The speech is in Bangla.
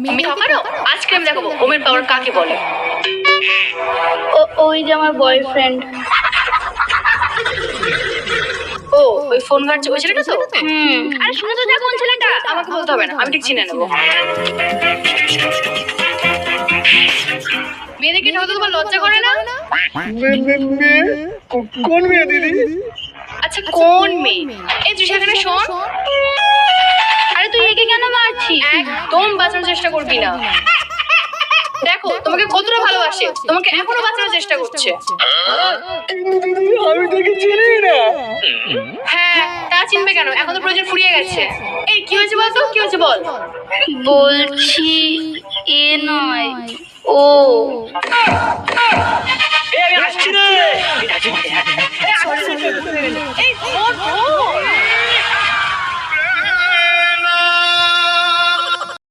মিথ্যা পারো? আজকে আমি দেখাবো ওমেন পাওয়ার কাকে বলে। ওই যে আমার বয়ফ্রেন্ড। ও ওই ফোন ঘাটছে ওই ছেলেটা তো? আরে শুনে তো যা, কোন ছেলেটা? আমাকে বলতে হবে না, আমি ঠিক চিনে নেবো। মেয়েদেরকে ঠকাতে তোমার লজ্জা করে না? কোন মেয়ে দিদি? আচ্ছা কোন মেয়ে? এই তুই সেখানে শোন। আরে তুই একে কেন মারছিস? একদম বাঁচানোর চেষ্টা করবি না। দেখো তোমাকে কতটা ভালোবাসে, তোমাকে এখনো বাঁচানোর চেষ্টা করছে। আমি তোকে চিনি না। হ্যাঁ তা চিনবে কেন, এখন তো প্রয়োজন ফুরিয়ে গেছে। এই কি হয়েছে বল তো, কি হয়েছে বল। বলছি এ নয়, ও। আমি আসছি রে। এই ধর ধর।